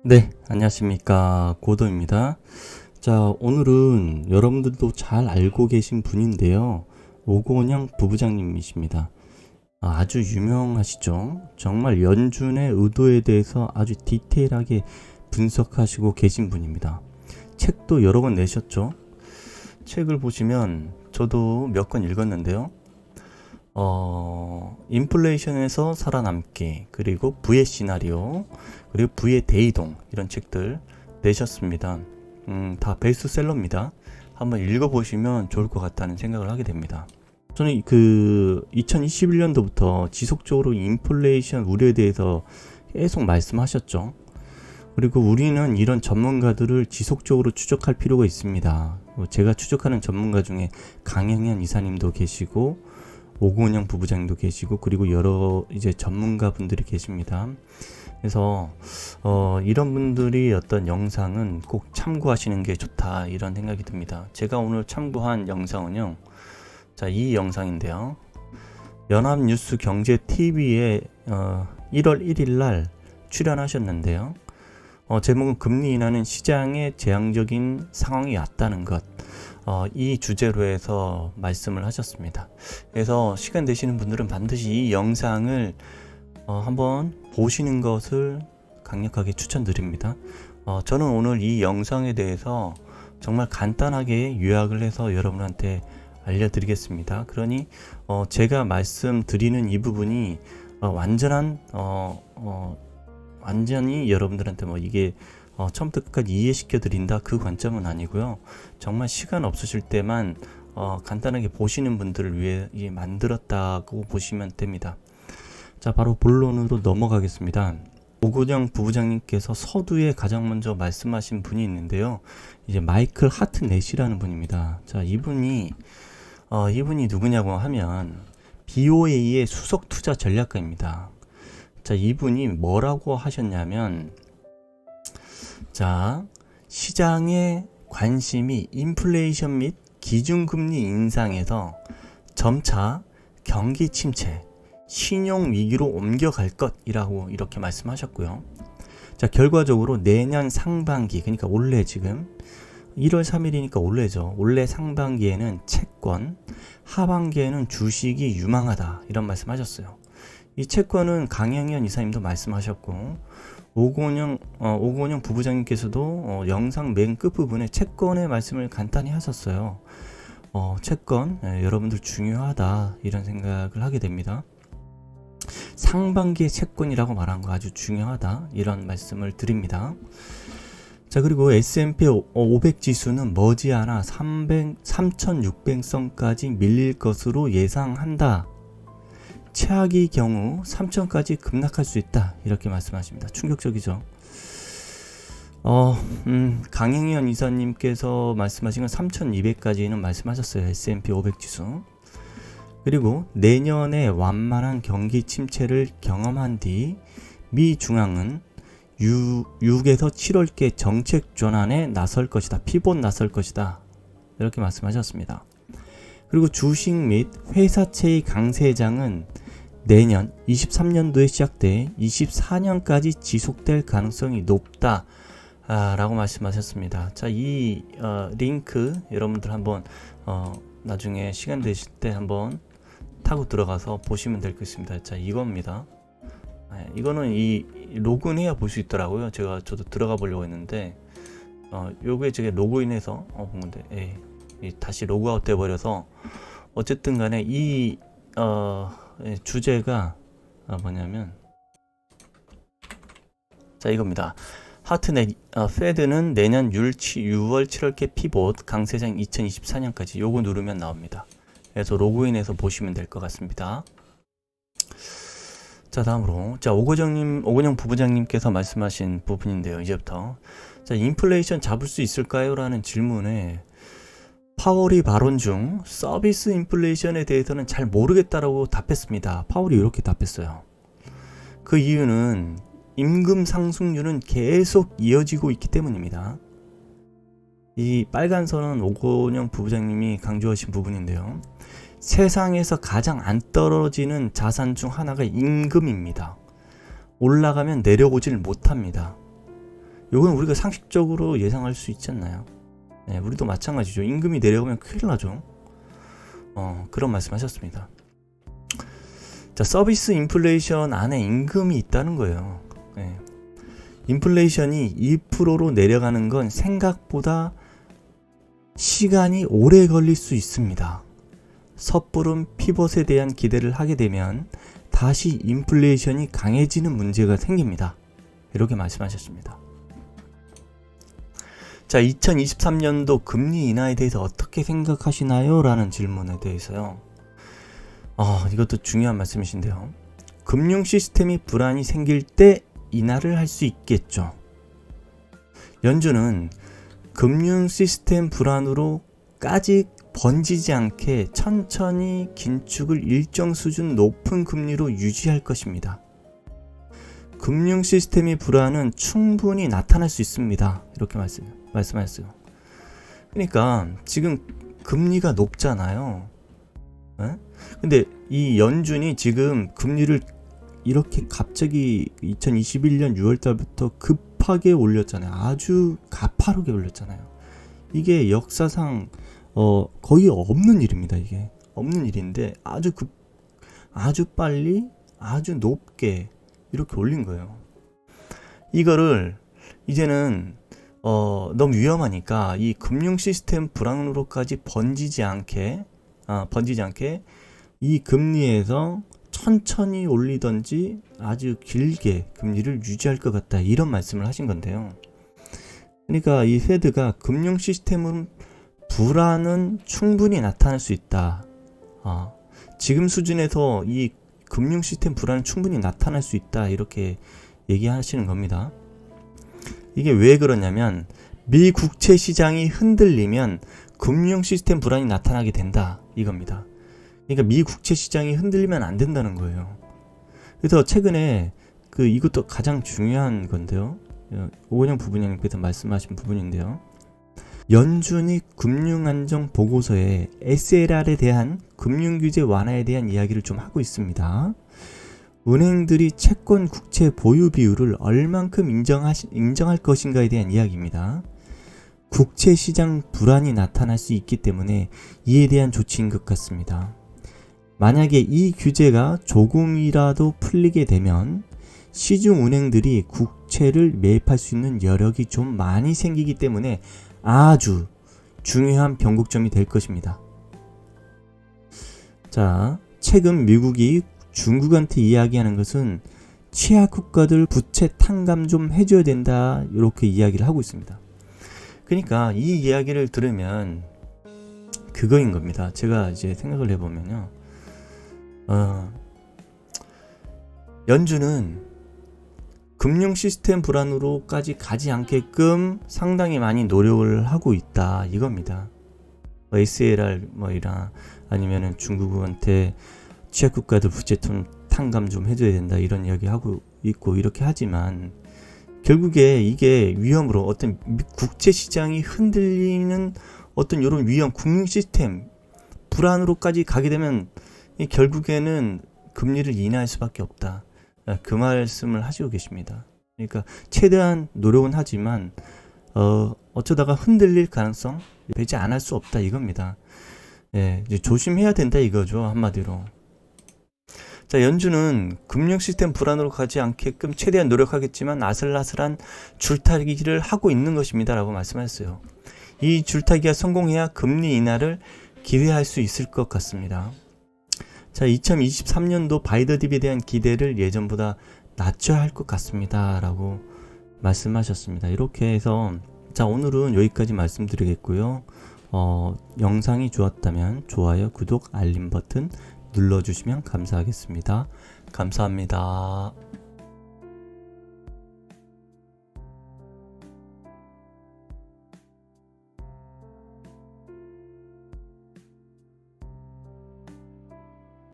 네, 안녕하십니까. 고도입니다. 자, 오늘은 여러분들도 잘 알고 계신 분인데요. 오건영 부부장님이십니다. 아주 유명하시죠? 정말 연준의 의도에 대해서 아주 디테일하게 분석하시고 계신 분입니다. 책도 여러 권 내셨죠? 책을 보시면 저도 몇 권 읽었는데요. 인플레이션에서 살아남기, 그리고 부의 시나리오, 그리고 부의 대이동, 이런 책들 내셨습니다. 다 베스트셀러입니다. 한번 읽어보시면 좋을 것 같다는 생각을 하게 됩니다. 저는 2021년도부터 지속적으로 인플레이션 우려에 대해서 계속 말씀하셨죠. 그리고 우리는 이런 전문가들을 지속적으로 추적할 필요가 있습니다. 제가 추적하는 전문가 중에 강영현 이사님도 계시고, 오건영 부부장님도 계시고, 그리고 여러 이제 전문가 분들이 계십니다. 그래서 이런 분들이 어떤 영상은 꼭 참고하시는 게 좋다, 이런 생각이 듭니다. 제가 오늘 참고한 영상은요, 자, 이 영상인데요. 연합뉴스 경제TV에 1월 1일 날 출연하셨는데요. 제목은 금리 인하는 시장의 재앙적인 상황이 왔다는 것. 이 주제로 해서 말씀을 하셨습니다. 그래서 시간 되시는 분들은 반드시 이 영상을 한번 보시는 것을 강력하게 추천드립니다. 저는 오늘 이 영상에 대해서 정말 간단하게 요약을 해서 여러분한테 알려드리겠습니다. 그러니 제가 말씀드리는 이 부분이 완전히 여러분들한테 이게 처음부터 끝까지 이해시켜 드린다, 그 관점은 아니고요. 정말 시간 없으실 때만 간단하게 보시는 분들을 위해 만들었다고 보시면 됩니다. 자, 바로 본론으로 넘어가겠습니다. 오건영 부부장님께서 서두에 가장 먼저 말씀하신 분이 있는데요. 이제 마이클 하트넷이라는 분입니다. 자, 이분이 누구냐고 하면 BOA의 수석 투자 전략가입니다. 자, 이분이 뭐라고 하셨냐면, 자, 시장의 관심이 인플레이션 및 기준금리 인상에서 점차 경기 침체, 신용 위기로 옮겨갈 것이라고 이렇게 말씀하셨고요. 자, 결과적으로 내년 상반기, 그러니까 올해 지금 1월 3일이니까 올해죠. 올해 상반기에는 채권, 하반기에는 주식이 유망하다, 이런 말씀하셨어요. 이 채권은 강영현 이사님도 말씀하셨고, 오건영 부부장님께서도 영상 맨 끝부분에 채권의 말씀을 간단히 하셨어요. 채권, 여러분들 중요하다, 이런 생각을 하게 됩니다. 상반기의 채권이라고 말한 거 아주 중요하다, 이런 말씀을 드립니다. 자, 그리고 S&P 500 지수는 머지않아 3600선까지 밀릴 것으로 예상한다. 최악의 경우 3000까지 급락할 수 있다, 이렇게 말씀하십니다. 충격적이죠. 강영현 이사님께서 말씀하신 건 3200까지는 말씀하셨어요. S&P 500 지수. 그리고 내년에 완만한 경기 침체를 경험한 뒤 미 중앙은 6에서 7월께 정책 전환에 나설 것이다. 피봇 나설 것이다, 이렇게 말씀하셨습니다. 그리고 주식 및 회사채의 강세장은 내년 23년도에 시작돼 24년까지 지속될 가능성이 높다, 라고 말씀하셨습니다. 자, 이 링크 여러분들 한번 나중에 시간 되실 때 한번 타고 들어가서 보시면 될 것 같습니다. 자, 이겁니다. 이거는 이 로그인해야 볼 수 있더라고요. 저도 들어가 보려고 했는데 요게 제가 로그인해서 본 건데, 다시 로그아웃 돼 버려서, 어쨌든 간에 이 주제가 뭐냐면, 자, 이겁니다. 하트넷, 페드는 내년 6월 7월께 피봇 강세장 2024년까지, 요거 누르면 나옵니다. 그래서 로그인해서 보시면 될 것 같습니다. 자, 다음으로, 자, 오건영 부부장님께서 말씀하신 부분인데요. 이제부터, 자, 인플레이션 잡을 수 있을까요? 라는 질문에 파월이 발언 중 서비스 인플레이션에 대해서는 잘 모르겠다라고 답했습니다. 파월이 이렇게 답했어요. 그 이유는 임금 상승률은 계속 이어지고 있기 때문입니다. 이 빨간 선은 오건영 부부장님이 강조하신 부분인데요. 세상에서 가장 안 떨어지는 자산 중 하나가 임금입니다. 올라가면 내려오질 못합니다. 이건 우리가 상식적으로 예상할 수 있지 않나요? 네, 우리도 마찬가지죠. 임금이 내려가면 큰일 나죠. 그런 말씀하셨습니다. 자, 서비스 인플레이션 안에 임금이 있다는 거예요. 네. 인플레이션이 2%로 내려가는 건 생각보다 시간이 오래 걸릴 수 있습니다. 섣부른 피벗에 대한 기대를 하게 되면 다시 인플레이션이 강해지는 문제가 생깁니다. 이렇게 말씀하셨습니다. 자, 2023년도 금리 인하에 대해서 어떻게 생각하시나요? 라는 질문에 대해서요. 이것도 중요한 말씀이신데요. 금융 시스템이 불안이 생길 때 인하를 할 수 있겠죠. 연준은 금융 시스템 불안으로까지 번지지 않게 천천히 긴축을 일정 수준 높은 금리로 유지할 것입니다. 금융 시스템의 불안은 충분히 나타날 수 있습니다. 이렇게 말씀하셨어요. 그러니까 지금 금리가 높잖아요. 근데 이 연준이 지금 금리를 이렇게 갑자기 2021년 6월달부터 급하게 올렸잖아요. 아주 가파르게 올렸잖아요. 이게 역사상 거의 없는 일입니다. 이게 없는 일인데 아주 빨리 아주 높게 이렇게 올린 거예요. 이거를 이제는 너무 위험하니까 이 금융 시스템 불안으로까지 번지지 않게 이 금리에서 천천히 올리든지 아주 길게 금리를 유지할 것 같다, 이런 말씀을 하신 건데요. 그러니까 이 페드가 금융 시스템은 불안은 충분히 나타날 수 있다. 지금 수준에서 이 금융 시스템 불안은 충분히 나타날 수 있다, 이렇게 얘기하시는 겁니다. 이게 왜 그러냐면 미 국채 시장이 흔들리면 금융 시스템 불안이 나타나게 된다, 이겁니다. 그러니까 미 국채 시장이 흔들리면 안 된다는 거예요. 그래서 최근에 이것도 가장 중요한 건데요. 오건영 부부장님께서 말씀하신 부분인데요. 연준이 금융안정 보고서에 SLR에 대한 금융규제 완화에 대한 이야기를 좀 하고 있습니다. 은행들이 채권 국채 보유 비율을 얼만큼 인정할 것인가에 대한 이야기입니다. 국채 시장 불안이 나타날 수 있기 때문에 이에 대한 조치인 것 같습니다. 만약에 이 규제가 조금이라도 풀리게 되면 시중 은행들이 국채를 매입할 수 있는 여력이 좀 많이 생기기 때문에 아주 중요한 변곡점이 될 것입니다. 자, 최근 미국이 중국한테 이야기하는 것은 취약 국가들 부채 탕감 좀 해줘야 된다, 이렇게 이야기를 하고 있습니다. 그러니까 이 이야기를 들으면 그거인 겁니다. 제가 이제 생각을 해보면요. 연준은 금융 시스템 불안으로까지 가지 않게끔 상당히 많이 노력을 하고 있다, 이겁니다. SLR 이랑 아니면은 중국한테 취약국가들 부채 탕감 좀 해줘야 된다, 이런 이야기 하고 있고 이렇게 하지만 결국에 이게 위험으로 어떤 국제 시장이 흔들리는 어떤 이런 위험, 금융 시스템 불안으로까지 가게 되면 결국에는 금리를 인하할 수밖에 없다, 그 말씀을 하시고 계십니다. 그러니까 최대한 노력은 하지만 어쩌다가 흔들릴 가능성 배제 안 할 수 없다, 이겁니다. 이제 조심해야 된다, 이거죠, 한마디로. 자, 연준은 금융 시스템 불안으로 가지 않게끔 최대한 노력하겠지만 아슬아슬한 줄타기를 하고 있는 것입니다, 라고 말씀하셨어요. 이 줄타기가 성공해야 금리 인하를 기대할 수 있을 것 같습니다. 자, 2023년도 바이더 딥에 대한 기대를 예전보다 낮춰야 할 것 같습니다, 라고 말씀하셨습니다. 이렇게 해서 자, 오늘은 여기까지 말씀드리겠고요. 영상이 좋았다면 좋아요, 구독, 알림 버튼 눌러주시면 감사하겠습니다. 감사합니다.